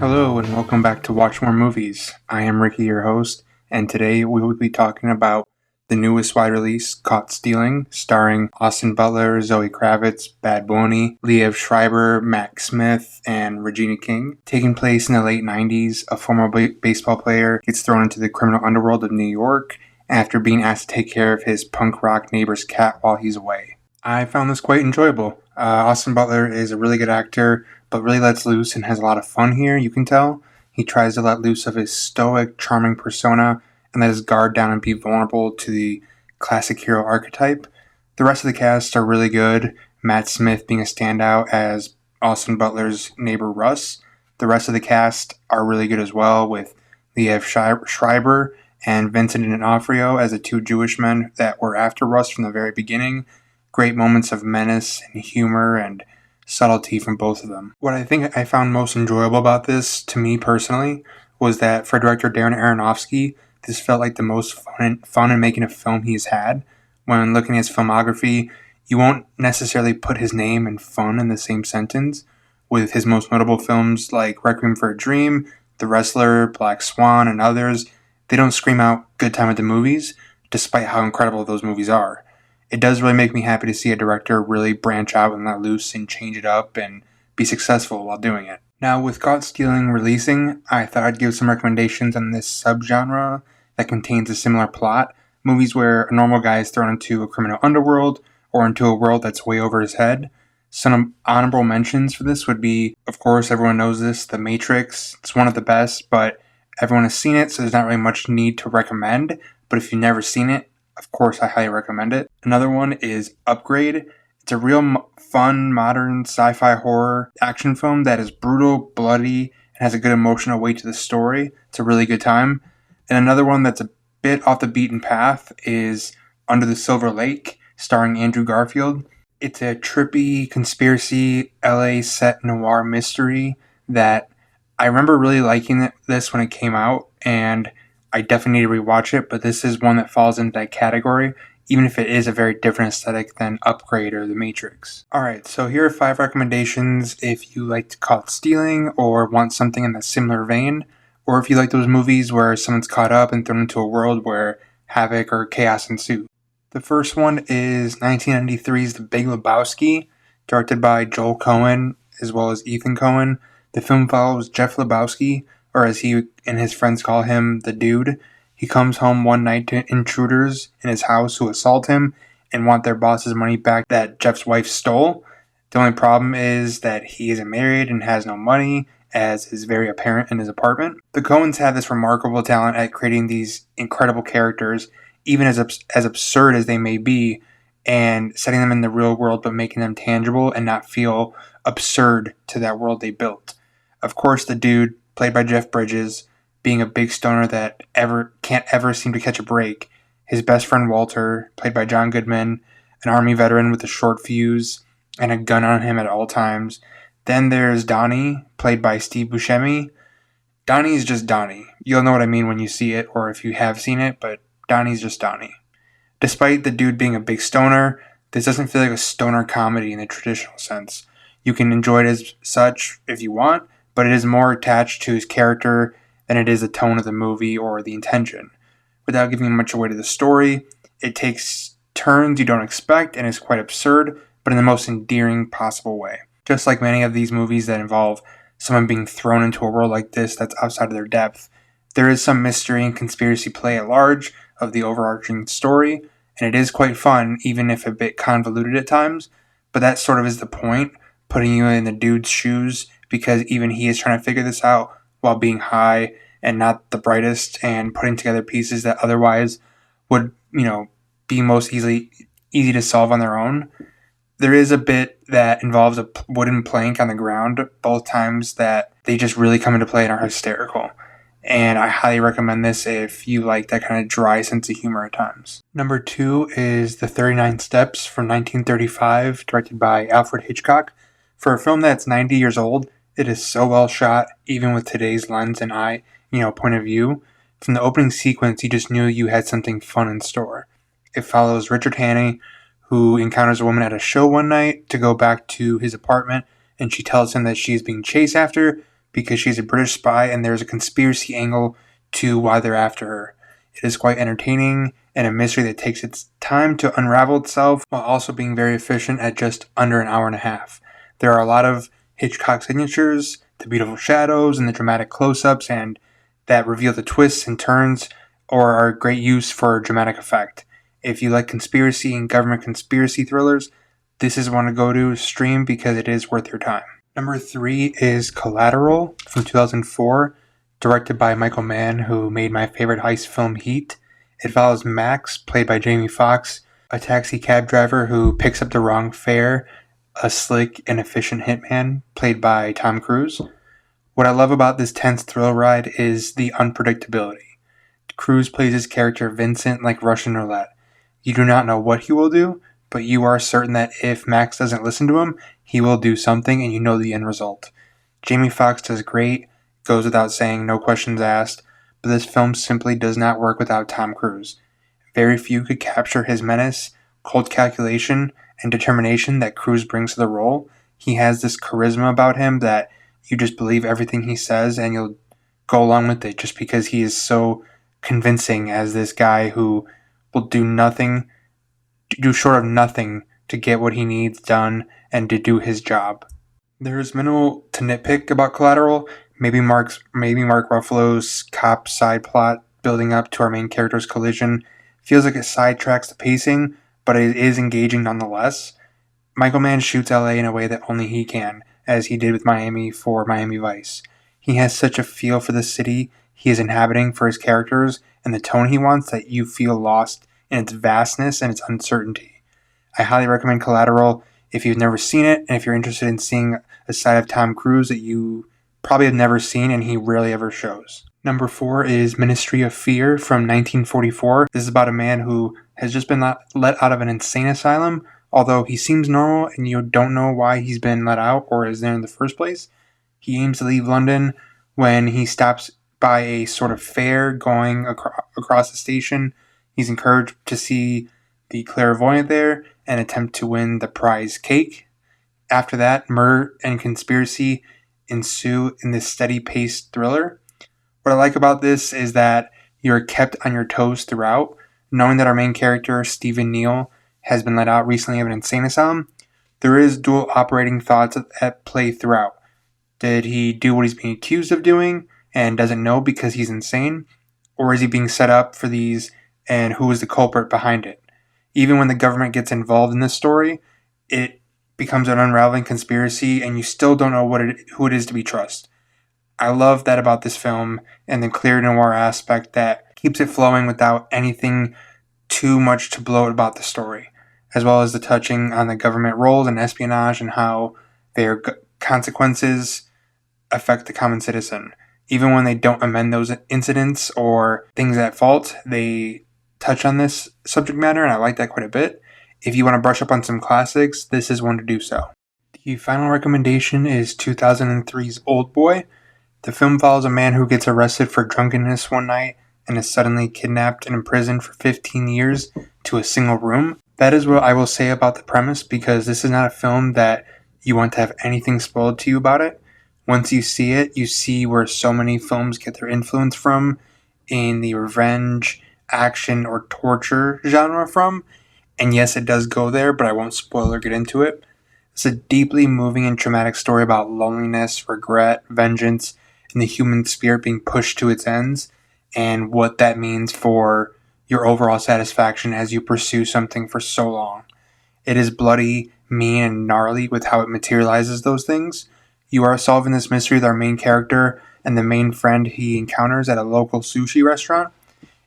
Hello and welcome back to Watch More Movies. I am Ricky, your host, and today we will be talking about the newest wide release, Caught Stealing, starring Austin Butler, Zoe Kravitz, Bad Bunny, Liev Schreiber, Matt Smith, and Regina King. Taking place in the late 90s, a former baseball player gets thrown into the criminal underworld of New York after being asked to take care of his punk rock neighbor's cat while he's away. I found this quite enjoyable. Austin Butler is a really good actor, but really lets loose and has a lot of fun here, you can tell. He tries to let loose of his stoic, charming persona and let his guard down and be vulnerable to the classic hero archetype. The rest of the cast are really good, Matt Smith being a standout as Austin Butler's neighbor Russ. The rest of the cast are really good as well, with Liev Schreiber and Vincent D'Onofrio as the two Jewish men that were after Russ from the very beginning. Great moments of menace and humor and subtlety from both of them. What I think I found most enjoyable about this, to me personally, was that for director Darren Aronofsky, this felt like the most fun in making a film he's had. When looking at his filmography, you won't necessarily put his name and fun in the same sentence, with his most notable films like Requiem for a Dream, The Wrestler, Black Swan, and others. They don't scream out good time at the movies, despite how incredible those movies are. It does really make me happy to see a director really branch out and let loose and change it up and be successful while doing it. Now, with Caught Stealing releasing, I thought I'd give some recommendations on this subgenre that contains a similar plot. Movies where a normal guy is thrown into a criminal underworld or into a world that's way over his head. Some honorable mentions for this would be, of course, everyone knows this, The Matrix. It's one of the best, but everyone has seen it, so there's not really much need to recommend. But if you've never seen it, of course, I highly recommend it. Another one is Upgrade. It's a real fun, modern sci-fi horror action film that is brutal, bloody, and has a good emotional weight to the story. It's a really good time. And another one that's a bit off the beaten path is Under the Silver Lake, starring Andrew Garfield. It's a trippy conspiracy LA set noir mystery that I remember really liking this when it came out, and I definitely need to rewatch it, but this is one that falls into that category, even if it is a very different aesthetic than Upgrade or The Matrix. Alright, so here are 5 recommendations if you like Caught Stealing or want something in a similar vein, or if you like those movies where someone's caught up and thrown into a world where havoc or chaos ensues. The first one is 1993's The Big Lebowski, directed by Joel Coen as well as Ethan Coen. The film follows Jeff Lebowski, or as he and his friends call him, the Dude. He comes home one night to intruders in his house who assault him and want their boss's money back that Jeff's wife stole. The only problem is that he isn't married and has no money, as is very apparent in his apartment. The Coens have this remarkable talent at creating these incredible characters, even as absurd as they may be, and setting them in the real world but making them tangible and not feel absurd to that world they built. Of course, the Dude, played by Jeff Bridges, being a big stoner that can't ever seem to catch a break. His best friend Walter, played by John Goodman, an army veteran with a short fuse and a gun on him at all times. Then there's Donnie, played by Steve Buscemi. Donnie's just Donnie. You'll know what I mean when you see it, or if you have seen it, but Donnie's just Donnie. Despite the Dude being a big stoner, this doesn't feel like a stoner comedy in the traditional sense. You can enjoy it as such if you want, but it is more attached to his character than it is the tone of the movie or the intention. Without giving much away to the story, it takes turns you don't expect and is quite absurd, but in the most endearing possible way. Just like many of these movies that involve someone being thrown into a world like this that's outside of their depth, there is some mystery and conspiracy play at large of the overarching story, and it is quite fun, even if a bit convoluted at times, but that sort of is the point, putting you in the Dude's shoes, because even he is trying to figure this out while being high and not the brightest and putting together pieces that otherwise would, be most easy to solve on their own. There is a bit that involves a wooden plank on the ground both times that they just really come into play and are hysterical. And I highly recommend this if you like that kind of dry sense of humor at times. Number 2 is The 39 Steps from 1935, directed by Alfred Hitchcock. For a film that's 90 years old, it is so well shot, even with today's lens and eye, point of view. From the opening sequence, you just knew you had something fun in store. It follows Richard Hannay, who encounters a woman at a show one night to go back to his apartment, and she tells him that she is being chased after because she's a British spy and there's a conspiracy angle to why they're after her. It is quite entertaining and a mystery that takes its time to unravel itself while also being very efficient at just under an hour and a half. There are a lot of Hitchcock signatures, the beautiful shadows and the dramatic close-ups and that reveal the twists and turns or are great use for dramatic effect. If you like conspiracy and government conspiracy thrillers, this is one to go to stream because it is worth your time. Number 3 is Collateral from 2004, directed by Michael Mann, who made my favorite heist film Heat. It follows Max, played by Jamie Foxx, a taxi cab driver who picks up the wrong fare, a slick and efficient hitman, played by Tom Cruise. What I love about this tense thrill ride is the unpredictability. Cruise plays his character Vincent like Russian roulette. You do not know what he will do, but you are certain that if Max doesn't listen to him, he will do something and you know the end result. Jamie Foxx does great, goes without saying, no questions asked, but this film simply does not work without Tom Cruise. Very few could capture his menace, cold calculation, and determination that Cruise brings to the role. He has this charisma about him that you just believe everything he says and you'll go along with it just because he is so convincing as this guy who will do short of nothing to get what he needs done and to do his job. There's minimal to nitpick about Collateral. Maybe Mark Ruffalo's cop side plot building up to our main character's collision feels like it sidetracks the pacing, but it is engaging nonetheless. Michael Mann shoots LA in a way that only he can, as he did with Miami for Miami Vice. He has such a feel for the city he is inhabiting for his characters and the tone he wants that you feel lost in its vastness and its uncertainty. I highly recommend Collateral if you've never seen it and if you're interested in seeing a side of Tom Cruise that you probably have never seen and he rarely ever shows. Number 4 is Ministry of Fear from 1944. This is about a man who has just been let out of an insane asylum, although he seems normal and you don't know why he's been let out or is there in the first place. He aims to leave London when he stops by a sort of fair going across the station. He's encouraged to see the clairvoyant there and attempt to win the prize cake. After that, murder and conspiracy ensue in this steady-paced thriller. What I like about this is that you're kept on your toes throughout, knowing that our main character, Stephen Neal, has been let out recently of an insane asylum. There is dual operating thoughts at play throughout. Did he do what he's being accused of doing and doesn't know because he's insane? Or is he being set up for these and who is the culprit behind it? Even when the government gets involved in this story, it becomes an unraveling conspiracy and you still don't know who it is to be trust. I love that about this film and the clear noir aspect that keeps it flowing without anything too much to bloat about the story, as well as the touching on the government roles and espionage and how their consequences affect the common citizen. Even when they don't amend those incidents or things at fault, they touch on this subject matter, and I like that quite a bit. If you want to brush up on some classics, this is one to do so. The final recommendation is 2003's Old Boy. The film follows a man who gets arrested for drunkenness one night and is suddenly kidnapped and imprisoned for 15 years to a single room. That is what I will say about the premise, because this is not a film that you want to have anything spoiled to you about it. Once you see it, you see where so many films get their influence from in the revenge, action, or torture genre from. And yes, it does go there, but I won't spoil or get into it. It's a deeply moving and traumatic story about loneliness, regret, vengeance, and the human spirit being pushed to its ends, and what that means for your overall satisfaction as you pursue something for so long. It is bloody, mean, and gnarly with how it materializes those things. You are solving this mystery with our main character and the main friend he encounters at a local sushi restaurant.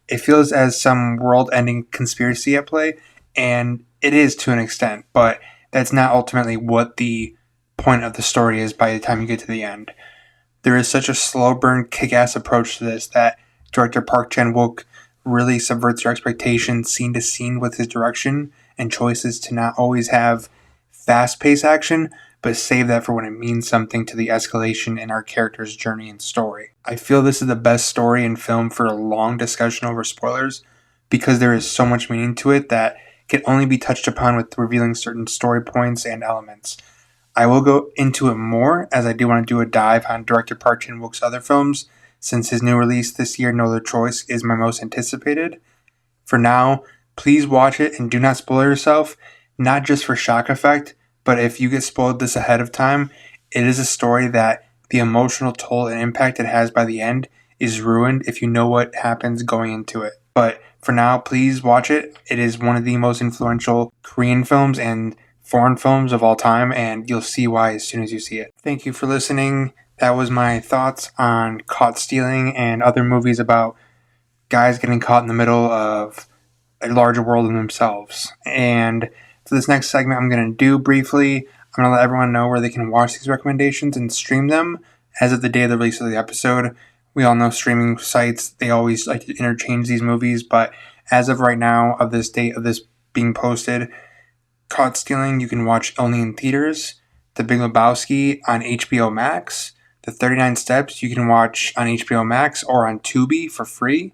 It feels as some world-ending conspiracy at play, and it is to an extent, but that's not ultimately what the point of the story is by the time you get to the end. There is such a slow burn, kick-ass approach to this that director Park Chan-wook really subverts your expectations scene to scene with his direction and choices to not always have fast-paced action, but save that for when it means something to the escalation in our character's journey and story. I feel this is the best story in film for a long discussion over spoilers, because there is so much meaning to it that can only be touched upon with revealing certain story points and elements. I will go into it more, as I do want to do a dive on director Park Chan-wook's other films, since his new release this year, No Other Choice, is my most anticipated. For now, please watch it and do not spoil yourself, not just for shock effect, but if you get spoiled this ahead of time, it is a story that the emotional toll and impact it has by the end is ruined if you know what happens going into it. But for now, please watch it. It is one of the most influential Korean films and foreign films of all time, and you'll see why as soon as you see it. Thank you for listening. That was my thoughts on Caught Stealing and other movies about guys getting caught in the middle of a larger world than themselves. And for this next segment, I'm going to do briefly, I'm going to let everyone know where they can watch these recommendations and stream them as of the day of the release of the episode. We all know streaming sites, they always like to interchange these movies, but as of right now, of this date of this being posted, Caught Stealing you can watch only in theaters. The Big Lebowski on HBO Max. The 39 Steps you can watch on HBO Max or on Tubi for free.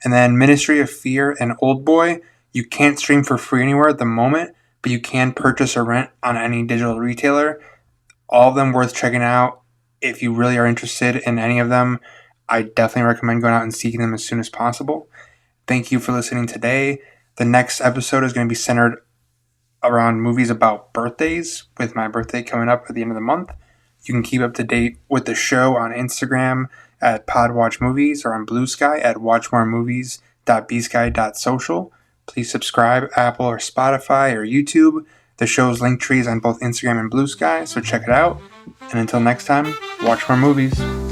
And then Ministry of Fear and Oldboy you can't stream for free anywhere at the moment, but you can purchase or rent on any digital retailer. All of them worth checking out. If you really are interested in any of them, I definitely recommend going out and seeking them as soon as possible. Thank you for listening today. The next episode is going to be centered around movies about birthdays, with my birthday coming up at the end of the month. You can keep up to date with the show on Instagram at podwatchmovies or on Bluesky at watchmoremovies.bsky.social. Please subscribe Apple or Spotify or YouTube. The show's link tree is on both Instagram and Bluesky, so check it out. And until next time, watch more movies.